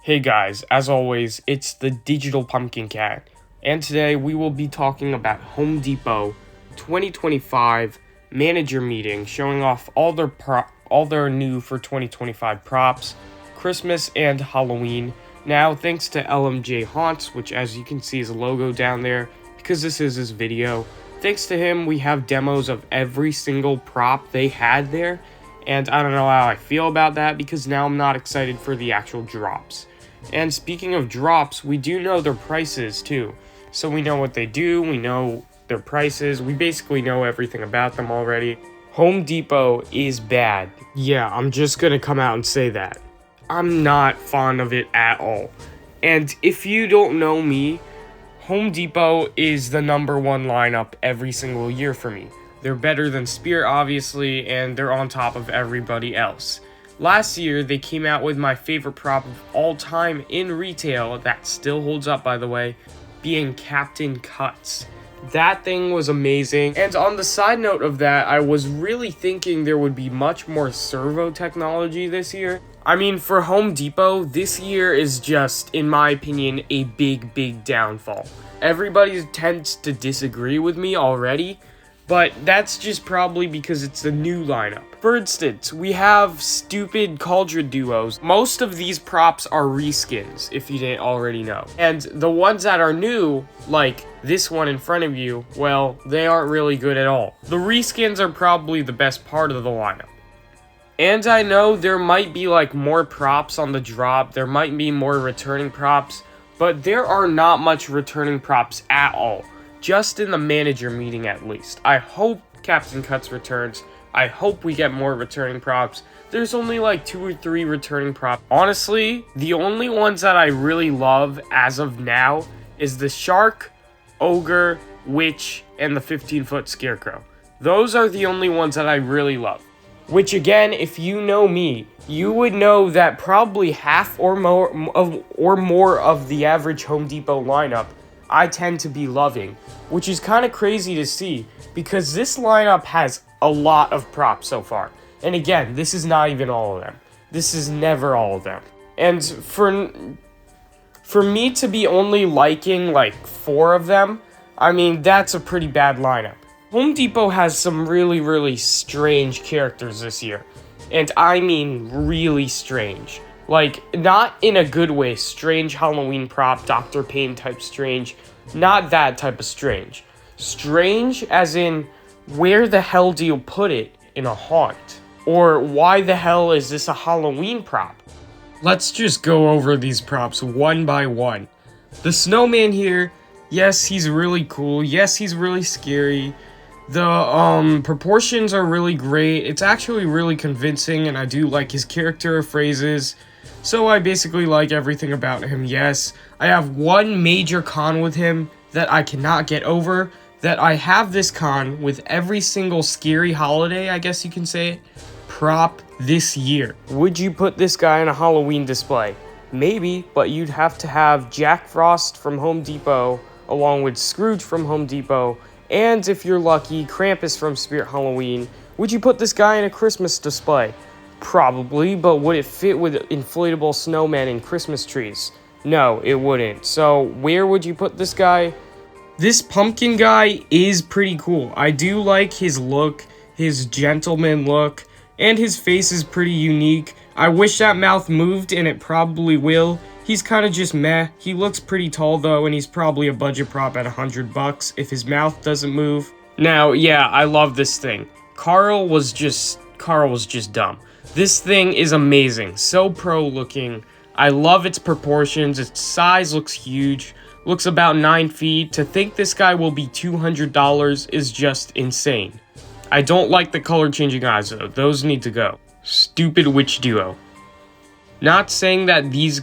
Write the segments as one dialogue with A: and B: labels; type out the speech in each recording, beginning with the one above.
A: Hey guys, as always, it's the Digital Pumpkin Cat, and today we will be talking about Home Depot 2025 manager meeting, showing off all their new for 2025 props, Christmas and Halloween. Now, thanks to LMJ Haunts, which as you can see is a logo down there, because this is his video. Thanks to him, we have demos of every single prop they had there, and I don't know how I feel about that because now I'm not excited for the actual drops. And speaking of drops, we do know their prices too. So we know what they do, we know their prices, we basically know everything about them already. Home Depot is bad. Yeah, I'm just gonna come out and say that. I'm not fond of it at all. And if you don't know me, Home Depot is the number one lineup every single year for me. They're better than Spirit, obviously, and they're on top of everybody else. Last year, they came out with my favorite prop of all time in retail, that still holds up by the way, being Captain Cuts. That thing was amazing, and on the side note of that, I was really thinking there would be much more servo technology this year. I mean, for Home Depot, this year is just, in my opinion, a big downfall. Everybody tends to disagree with me already, but that's just probably because it's a new lineup. For instance, we have stupid Cauldron duos. Most of these props are reskins, if you didn't already know. And the ones that are new, like this one in front of you, well, they aren't really good at all. The reskins are probably the best part of the lineup. And I know there might be like more props on the drop, there might be more returning props, but there are not much returning props at all. Just in the manager meeting at least. I hope Captain Cuts returns. I hope we get more returning props. There's only like 2 or 3 returning props. Honestly, the only ones that I really love as of now is the Shark, Ogre, Witch, and the 15-foot Scarecrow. Those are the only ones that I really love. Which again, if you know me, you would know that probably half or more of the average Home Depot lineup I tend to be loving, which is kind of crazy to see because this lineup has a lot of props so far. And again, this is not even all of them. This is never all of them. And for me to be only liking like 4 of them, I mean, that's a pretty bad lineup. Home Depot has some really strange characters this year. And I mean really strange. Like, not in a good way, strange Halloween prop, Dr. Payne type strange. Not that type of strange. Strange as in, where the hell do you put it in a haunt? Or why the hell is this a Halloween prop? Let's just go over these props one by one. The snowman here, yes, he's really cool. Yes, he's really scary. The proportions are really great. It's actually really convincing, and I do like his character phrases. So I basically like everything about him, yes. I have one major con with him that I cannot get over, that I have this con with every single scary holiday, I guess you can say, prop this year. Would you put this guy in a Halloween display? Maybe, but you'd have to have Jack Frost from Home Depot, along with Scrooge from Home Depot, and if you're lucky, Krampus from Spirit Halloween. Would you put this guy in a Christmas display? Probably, but would it fit with inflatable snowmen and Christmas trees? No, it wouldn't. So, where would you put this guy? This pumpkin guy is pretty cool. I do like his look, his gentleman look, and his face is pretty unique. I wish that mouth moved, and it probably will. He's kind of just meh. He looks pretty tall though, and he's probably a budget prop at $100 if his mouth doesn't move. Now, yeah, I love this thing. Carl was just dumb. This thing is amazing, so pro looking. I love its proportions, its size looks huge, looks about 9 feet. To think this guy will be $200 is just insane. I don't like the color changing eyes though, those need to go. Stupid witch duo. Not saying that these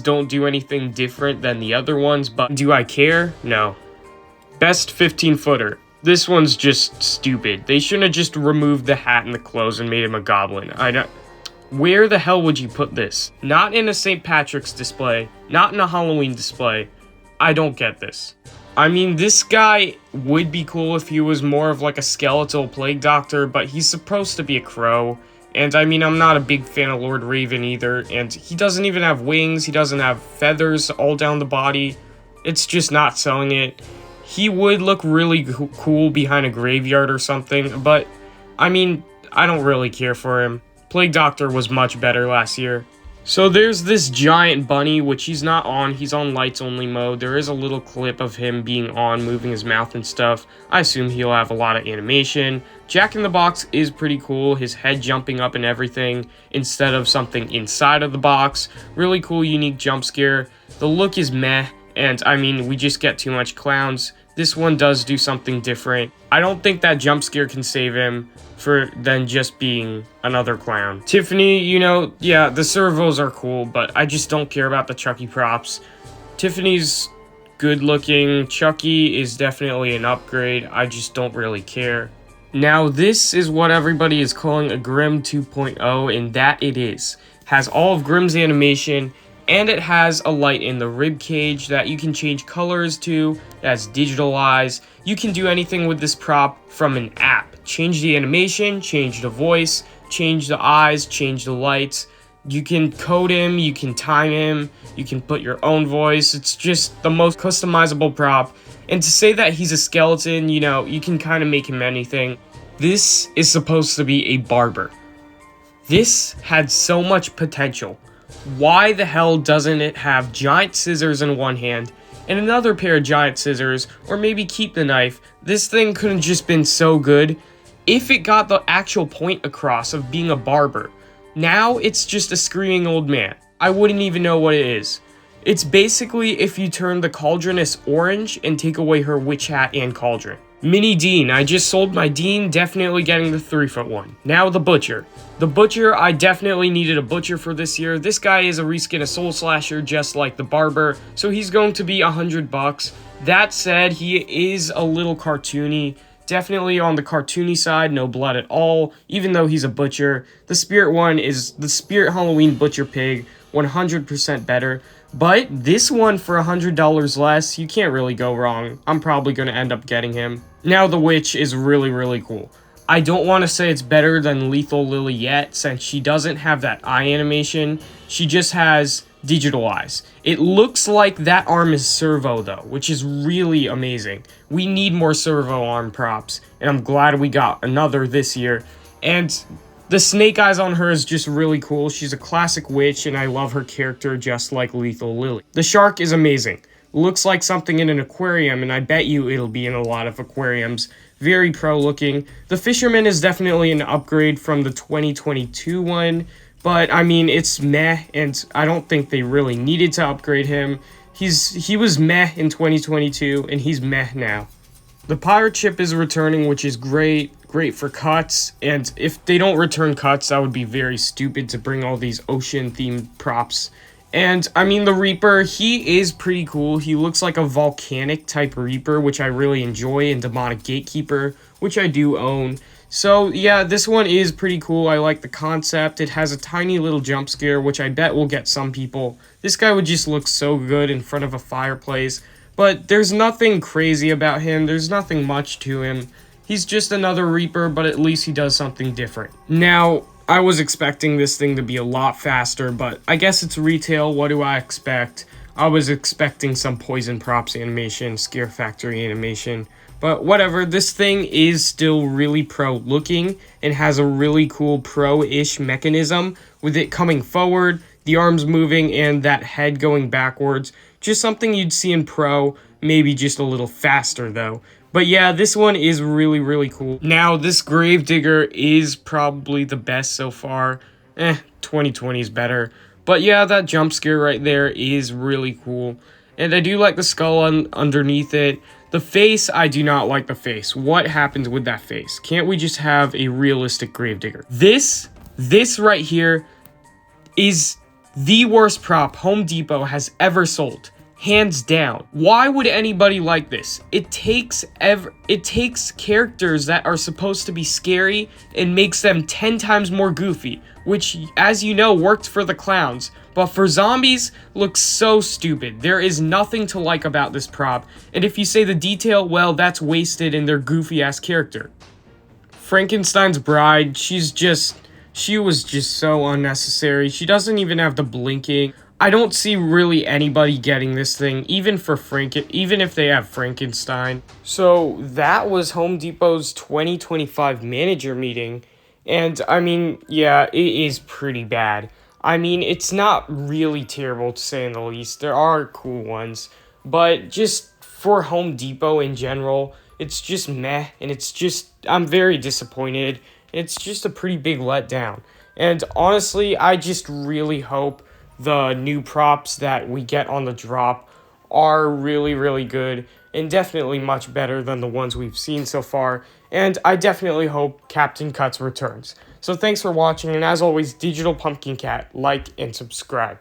A: don't do anything different than the other ones, but do I care? No. Best 15-footer. This one's just stupid. They shouldn't have just removed the hat and the clothes and made him a goblin. Where the hell would you put this? Not in a St. Patrick's display. Not in a Halloween display. I don't get this. I mean, this guy would be cool if he was more of like a skeletal plague doctor, but he's supposed to be a crow. And I mean, I'm not a big fan of Lord Raven either, and he doesn't even have wings, he doesn't have feathers all down the body. It's just not selling it. He would look really cool behind a graveyard or something, but I mean, I don't really care for him. Plague Doctor was much better last year. So there's this giant bunny, which he's not on. He's on lights only mode. There is a little clip of him being on, moving his mouth and stuff. I assume he'll have a lot of animation. Jack in the Box is pretty cool. His head jumping up and everything instead of something inside of the box. Really cool, unique jump scare. The look is meh, and I mean, we just get too much clowns. This one does do something different. I don't think that jump scare can save him than just being another clown. Tiffany, you know, yeah, the servos are cool, but I just don't care about the Chucky props. Tiffany's good looking. Chucky is definitely an upgrade. I just don't really care. Now, this is what everybody is calling a Grimm 2.0, and that it is. Has all of Grimm's animation, and it has a light in the rib cage that you can change colors to. It has digital eyes. You can do anything with this prop from an app. Change the animation, change the voice, change the eyes, change the lights. You can code him, you can time him, you can put your own voice. It's just the most customizable prop. And to say that he's a skeleton, you know, you can kind of make him anything. This is supposed to be a barber. This had so much potential. Why the hell doesn't it have giant scissors in one hand and another pair of giant scissors, or maybe keep the knife? This thing could have just been so good if it got the actual point across of being a barber. Now it's just a screaming old man. I wouldn't even know what it is. It's basically if you turn the cauldroness orange and take away her witch hat and cauldron. Mini Dean. I just sold my Dean, definitely getting the 3-foot one. Now the Butcher. The Butcher, I definitely needed a Butcher for this year. This guy is a reskin of Soul Slasher, just like the Barber, so he's going to be $100. That said, he is a little cartoony. Definitely on the cartoony side, no blood at all, even though he's a Butcher. The Spirit one is the Spirit Halloween Butcher Pig, 100% better. But this one for $100 less, you can't really go wrong. I'm probably going to end up getting him. Now the Witch is really, really cool. I don't want to say it's better than Lethal Lily yet, since she doesn't have that eye animation. She just has digital eyes. It looks like that arm is servo though, which is really amazing. We need more servo arm props, and I'm glad we got another this year. And the snake eyes on her is just really cool. She's a classic witch, and I love her character just like Lethal Lily. The shark is amazing. Looks like something in an aquarium, and I bet you it'll be in a lot of aquariums. Very pro looking. The fisherman is definitely an upgrade from the 2022 one, but I mean, it's meh, and I don't think they really needed to upgrade him. He was meh in 2022, and he's meh now. The pirate ship is returning, which is great for cuts, and if they don't return cuts, that would be very stupid to bring all these ocean-themed props. And, I mean, the Reaper, he is pretty cool. He looks like a volcanic-type Reaper, which I really enjoy, and Demonic Gatekeeper, which I do own. So, yeah, this one is pretty cool. I like the concept. It has a tiny little jump scare, which I bet will get some people. This guy would just look so good in front of a fireplace. But there's nothing crazy about him. There's nothing much to him. He's just another Reaper, but at least he does something different. Now, I was expecting this thing to be a lot faster, but I guess it's retail. What do I expect? I was expecting some Poison Props animation, Scare Factory animation, but whatever. This thing is still really pro looking and has a really cool pro-ish mechanism with it coming forward, the arms moving, and that head going backwards. Just something you'd see in pro, maybe just a little faster though. But yeah, this one is really, really cool. Now, this Gravedigger is probably the best so far. 2020 is better. But yeah, that jump scare right there is really cool. And I do like the skull underneath it. The face, I do not like the face. What happens with that face? Can't we just have a realistic Gravedigger? This right here is the worst prop Home Depot has ever sold. Hands down. Why would anybody like this? It takes characters that are supposed to be scary and makes them 10 times more goofy, which, as you know, worked for the clowns. But for zombies, looks so stupid. There is nothing to like about this prop. And if you say the detail, well, that's wasted in their goofy-ass character. Frankenstein's bride, she's just She was just so unnecessary. She doesn't even have the blinking. I don't see really anybody getting this thing, even for even if they have Frankenstein. So that was Home Depot's 2025 manager meeting. And I mean, yeah, it is pretty bad. I mean, it's not really terrible to say in the least. There are cool ones, but just for Home Depot in general, it's just meh, and I'm very disappointed. It's just a pretty big letdown. And honestly, I just really hope the new props that we get on the drop are really, really good and definitely much better than the ones we've seen so far. And I definitely hope Captain Cuts returns. So thanks for watching, and as always, Digital Pumpkin Cat, like and subscribe.